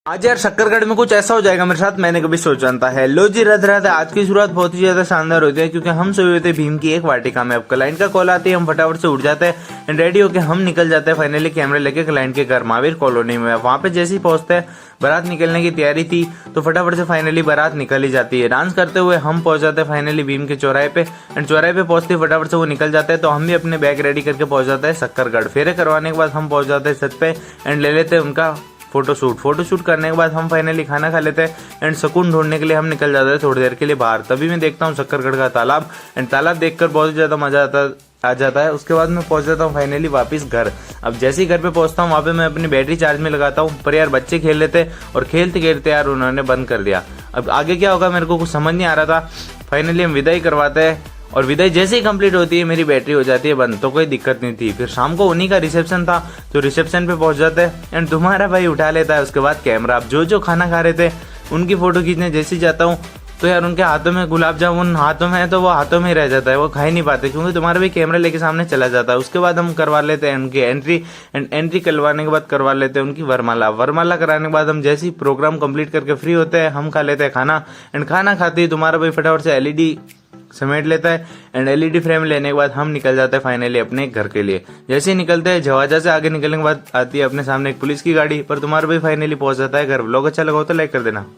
आज यार शक्करगढ़ में कुछ ऐसा हो जाएगा मेरे साथ, मैंने कभी सोचा था। हेलो जी, राधे राधे। आज की शुरुआत बहुत ही ज्यादा शानदार होती है क्योंकि हम सोए हुए थे भीम की एक वाटिका में। अब क्लाइंट का कॉल आती है, हम फटाफट से उठ जाते हैं एंड रेडी होके हम निकल जाते हैं फाइनली कैमरे लेके क्लाइंट के घर महावीर कॉलोनी में। वहां पे जैसे ही पहुंचते हैं, बारात निकलने की तैयारी थी तो फटाफट से फाइनली बारात निकल ही जाती है। डांस करते हुए हम पहुंच जाते हैं फाइनली भीम के चौराहे पे एंड चौराहे पे पहुंचते फटाफट से वो निकल जाते हैं तो हम भी अपने बैग रेडी करके पहुंच जाते हैं शक्करगढ़। फेरे करवाने के बाद हम पहुंच जाते हैं छत पे एंड ले लेते हैं उनका फोटोशूट करने के बाद हम फाइनली खाना खा लेते हैं एंड सुकून ढूंढने के लिए हम निकल जाते हैं थोड़ी देर के लिए बाहर। तभी मैं देखता हूँ शक्करगढ़ का तालाब एंड तालाब देखकर बहुत ज्यादा मजा आ जाता है। उसके बाद मैं पहुंच जाता हूँ फाइनली वापस घर। अब जैसे ही घर पे पहुंचता हूँ वहाँ पे मैं अपनी बैटरी चार्ज में लगाता हूँ, पर यार बच्चे खेल लेते और खेलते खेलते यार उन्होंने बंद कर दिया। अब आगे क्या होगा मेरे को कुछ समझ नहीं आ रहा था। फाइनली हम विदाई करवाते हैं और विदाई जैसे ही कंप्लीट होती है मेरी बैटरी हो जाती है बंद, तो कोई दिक्कत नहीं थी। फिर शाम को उन्हीं का रिसेप्शन था तो रिसेप्शन पे पहुंच जाते हैं एंड तुम्हारा भाई उठा लेता है उसके बाद कैमरा। अब जो खाना खा रहे थे उनकी फोटो खींचने जैसे ही जाता हूँ तो यार उनके हाथों में गुलाब जामुन हाथों में है तो वो हाथों में ही रह जाता है, वो खा ही नहीं पाते क्योंकि तुम्हारा भी कैमरा लेके सामने चला जाता है। उसके बाद हम करवा लेते हैं उनकी एंट्री एंड एंट्री करवाने के बाद करवा लेते हैं उनकी वरमाला कराने के बाद हम जैसे ही प्रोग्राम कंप्लीट करके फ्री होते हैं हम खा लेते हैं खाना एंड खाना खाते ही तुम्हारा भाई फटाफट से एलईडी समेट लेता है एंड एलईडी फ्रेम लेने के बाद हम निकल जाते हैं फाइनली अपने घर के लिए। जैसे ही निकलते हैं जवाजा से आगे निकलने के बाद आती है अपने सामने एक पुलिस की गाड़ी, पर तुम्हारा भाई फाइनली पहुंच जाता है घर। व्लॉग अच्छा लगा हो तो लाइक कर देना।